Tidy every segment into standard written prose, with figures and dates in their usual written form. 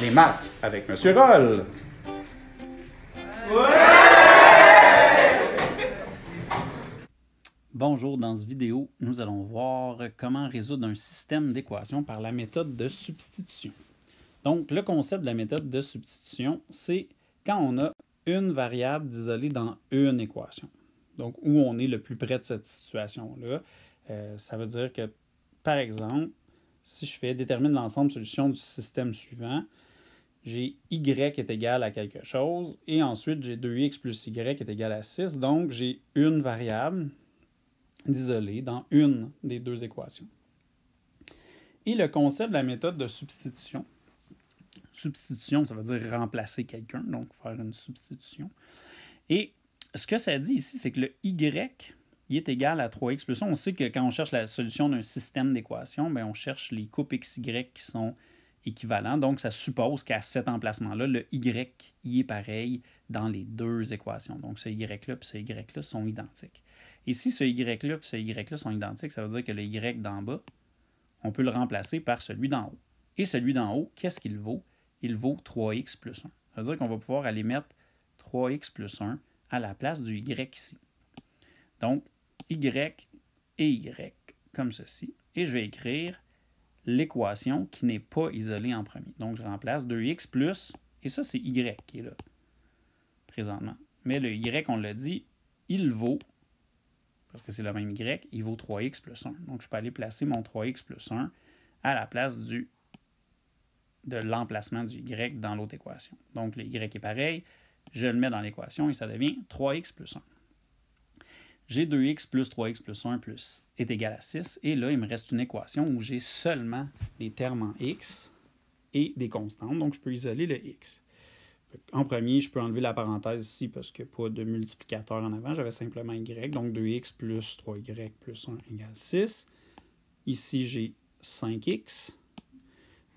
Les maths avec Monsieur Roll. Bonjour, dans cette vidéo, nous allons voir comment résoudre un système d'équations par la méthode de substitution. Donc, le concept de la méthode de substitution, c'est quand on a une variable d'isolée dans une équation. Donc, où on est le plus près de cette situation-là. Ça veut dire que, par exemple, si je fais détermine l'ensemble solution du système suivant, j'ai y est égal à quelque chose, et ensuite j'ai 2x plus y est égal à 6. Donc, j'ai une variable d'isolée dans une des deux équations. Et le concept de la méthode de substitution, substitution, ça veut dire remplacer quelqu'un, donc faire une substitution. Et ce que ça dit ici, c'est que le y il est égal à 3x plus 1. On sait que quand on cherche la solution d'un système d'équations, bien, on cherche les couples xy qui sont équivalents. Donc, ça suppose qu'à cet emplacement-là, le y il est pareil dans les deux équations. Donc, ce y-là et ce y-là sont identiques. Et si ce y-là et ce y-là sont identiques, ça veut dire que le y d'en bas, on peut le remplacer par celui d'en haut. Et celui d'en haut, qu'est-ce qu'il vaut? Il vaut 3x plus 1. Ça veut dire qu'on va pouvoir aller mettre 3x plus 1 à la place du y ici. Donc, y et y, comme ceci. Et je vais écrire l'équation qui n'est pas isolée en premier. Donc, je remplace 2x plus, et ça, c'est y qui est là, présentement. Mais le y, on l'a dit, il vaut, parce que c'est le même y, il vaut 3x plus 1. Donc, je peux aller placer mon 3x plus 1 à la place de l'emplacement du y dans l'autre équation. Donc, le y est pareil, je le mets dans l'équation et ça devient 3x plus 1. J'ai 2x plus 3x plus 1 plus est égal à 6. Et là, il me reste une équation où j'ai seulement des termes en x et des constantes. Donc, je peux isoler le x. En premier, je peux enlever la parenthèse ici parce qu'il n'y a pas de multiplicateur en avant. J'avais simplement y. Donc, 2x plus 3y plus 1 égale 6. Ici, j'ai 5x.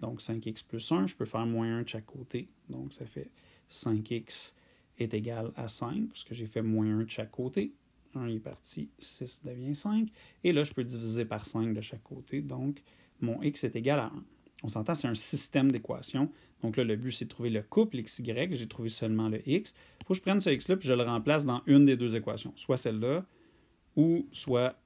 Donc, 5x plus 1. Je peux faire moins 1 de chaque côté. Donc, ça fait 5x est égal à 5 parce que j'ai fait moins 1 de chaque côté. 1 est parti, 6 devient 5. Et là, je peux diviser par 5 de chaque côté. Donc, mon x est égal à 1. On s'entend, c'est un système d'équations. Donc là, le but, c'est de trouver le couple xy. J'ai trouvé seulement le x. Il faut que je prenne ce x-là et je le remplace dans une des deux équations. Soit celle-là ou soit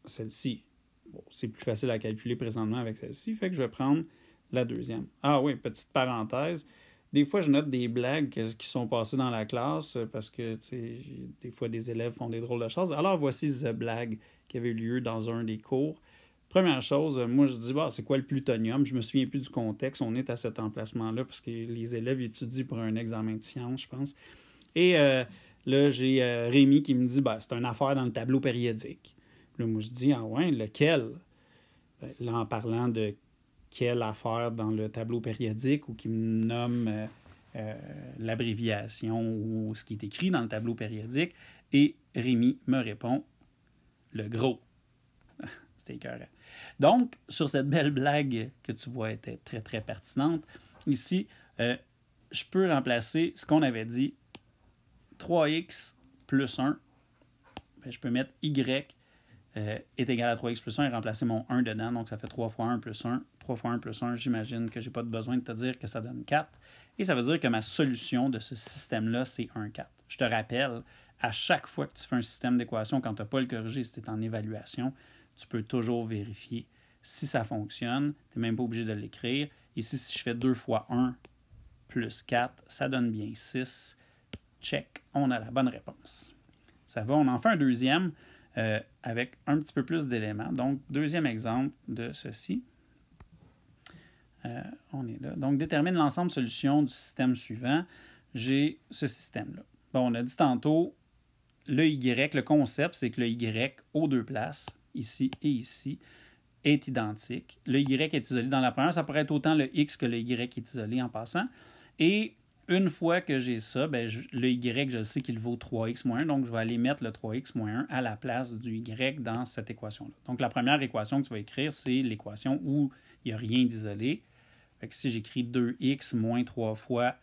celle-ci. Bon, c'est plus facile à calculer présentement avec celle-ci. Fait que je vais prendre la deuxième. Ah oui, petite parenthèse. Des fois, je note des blagues qui sont passées dans la classe parce que, des fois, des élèves font des drôles de choses. Alors, voici The blague qui avait eu lieu dans un des cours. Première chose, moi, je dis, c'est quoi le plutonium? Je me souviens plus du contexte. On est à cet emplacement-là parce que les élèves étudient pour un examen de sciences, je pense. Et là, j'ai Rémi qui me dit, c'est une affaire dans le tableau périodique. Là, moi, je dis, ah ouais, lequel? Là, en parlant de quelle affaire dans le tableau périodique ou qui me nomme l'abréviation ou ce qui est écrit dans le tableau périodique. Et Rémi me répond le gros. C'était écœurant. Donc, sur cette belle blague que tu vois était très, très pertinente, ici, je peux remplacer ce qu'on avait dit 3x plus 1. Bien, je peux mettre y est égal à 3x plus 1 et remplacer mon 1 dedans. Donc, ça fait 3 fois 1 plus 1. 3 fois 1 plus 1, j'imagine que je n'ai pas besoin de te dire que ça donne 4. Et ça veut dire que ma solution de ce système-là, c'est 1, 4. Je te rappelle, à chaque fois que tu fais un système d'équation, quand tu n'as pas le corrigé, si tu es en évaluation, tu peux toujours vérifier si ça fonctionne. Tu n'es même pas obligé de l'écrire. Ici, si je fais 2 fois 1 plus 4, ça donne bien 6. Check, on a la bonne réponse. Ça va, on en fait un deuxième avec un petit peu plus d'éléments. Donc, deuxième exemple de ceci. On est là. Donc, détermine l'ensemble solution du système suivant. J'ai ce système-là. Bon, on a dit tantôt, le y, le concept, c'est que le y aux deux places, ici et ici, est identique. Le y est isolé dans la première. Ça pourrait être autant le x que le y est isolé en passant. Et une fois que j'ai ça, le y, je sais qu'il vaut 3x moins 1. Donc, je vais aller mettre le 3x moins 1 à la place du y dans cette équation-là. Donc, la première équation que tu vas écrire, c'est l'équation où il n'y a rien d'isolé. Fait que si j'écris 2x moins 3 fois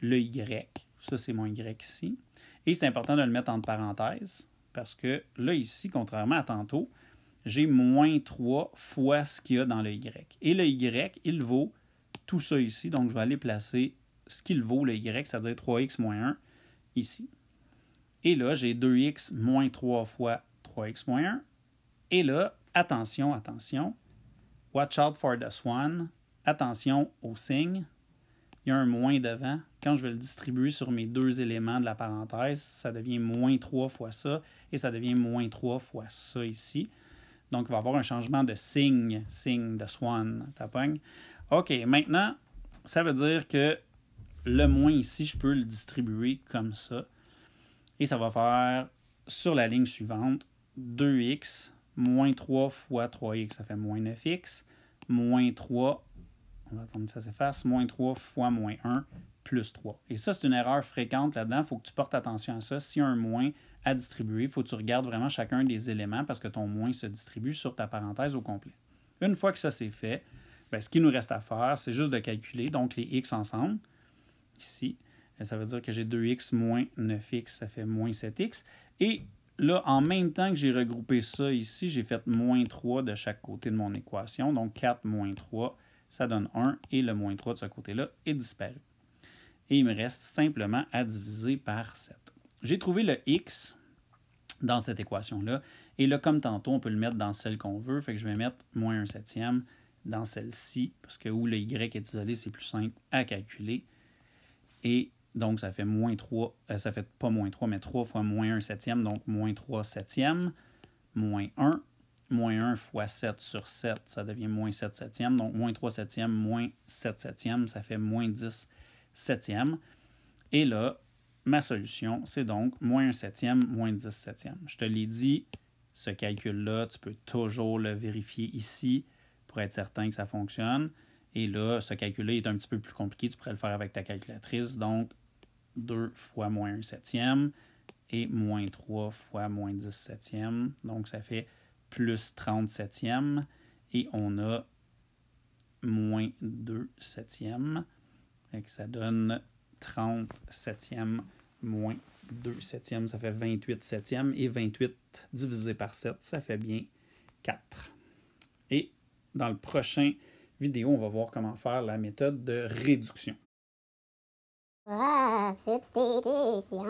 le y, ça c'est mon y ici. Et c'est important de le mettre entre parenthèses parce que là, ici, contrairement à tantôt, j'ai moins 3 fois ce qu'il y a dans le y. Et le y, il vaut tout ça ici. Donc, je vais aller placer ce qu'il vaut, le y, c'est-à-dire 3x moins 1, ici. Et là, j'ai 2x moins 3 fois 3x moins 1. Et là, attention, attention, watch out for the swan, attention au signe, il y a un moins devant. Quand je vais le distribuer sur mes deux éléments de la parenthèse, ça devient moins 3 fois ça, et ça devient moins 3 fois ça ici. Donc, il va y avoir un changement de signe de swan, tapogne. OK, maintenant, ça veut dire que le moins ici, je peux le distribuer comme ça. Et ça va faire, sur la ligne suivante, 2x moins 3 fois 3x, ça fait moins 9x, moins 3, on va attendre que ça s'efface, moins 3 fois moins 1, plus 3. Et ça, c'est une erreur fréquente là-dedans. Il faut que tu portes attention à ça. S'il y a un moins à distribuer, il faut que tu regardes vraiment chacun des éléments parce que ton moins se distribue sur ta parenthèse au complet. Une fois que ça c'est fait, bien, ce qu'il nous reste à faire, c'est juste de calculer donc les x ensemble. Ici, ça veut dire que j'ai 2x moins 9x, ça fait moins 7x. Et là, en même temps que j'ai regroupé ça ici, j'ai fait moins 3 de chaque côté de mon équation. Donc, 4 moins 3, ça donne 1. Et le moins 3 de ce côté-là est disparu. Et il me reste simplement à diviser par 7. J'ai trouvé le x dans cette équation-là. Et là, comme tantôt, on peut le mettre dans celle qu'on veut. Fait que je vais mettre moins 1 septième dans celle-ci. Parce que où le y est isolé, c'est plus simple à calculer. Et donc, ça fait moins 3, ça fait pas moins 3, mais 3 fois moins 1 septième, donc moins 3 septième, moins 1. Moins 1 fois 7 sur 7, ça devient moins 7 septième, donc moins 3 septième, moins 7 septième, ça fait moins 10 septième. Et là, ma solution, c'est donc moins 1 septième, moins 10 septième. Je te l'ai dit, ce calcul-là, tu peux toujours le vérifier ici pour être certain que ça fonctionne. Et là, ce calcul-là est un petit peu plus compliqué. Tu pourrais le faire avec ta calculatrice. Donc, 2 fois moins 1 septième et moins 3 fois moins 10 septième. Donc, ça fait plus 30 septième. Et on a moins 2 septième. Et ça donne 30 septième moins 2 septième. Ça fait 28 septième. Et 28 divisé par 7, ça fait bien 4. Et dans le prochain vidéo, on va voir comment faire la méthode de réduction. Substitution,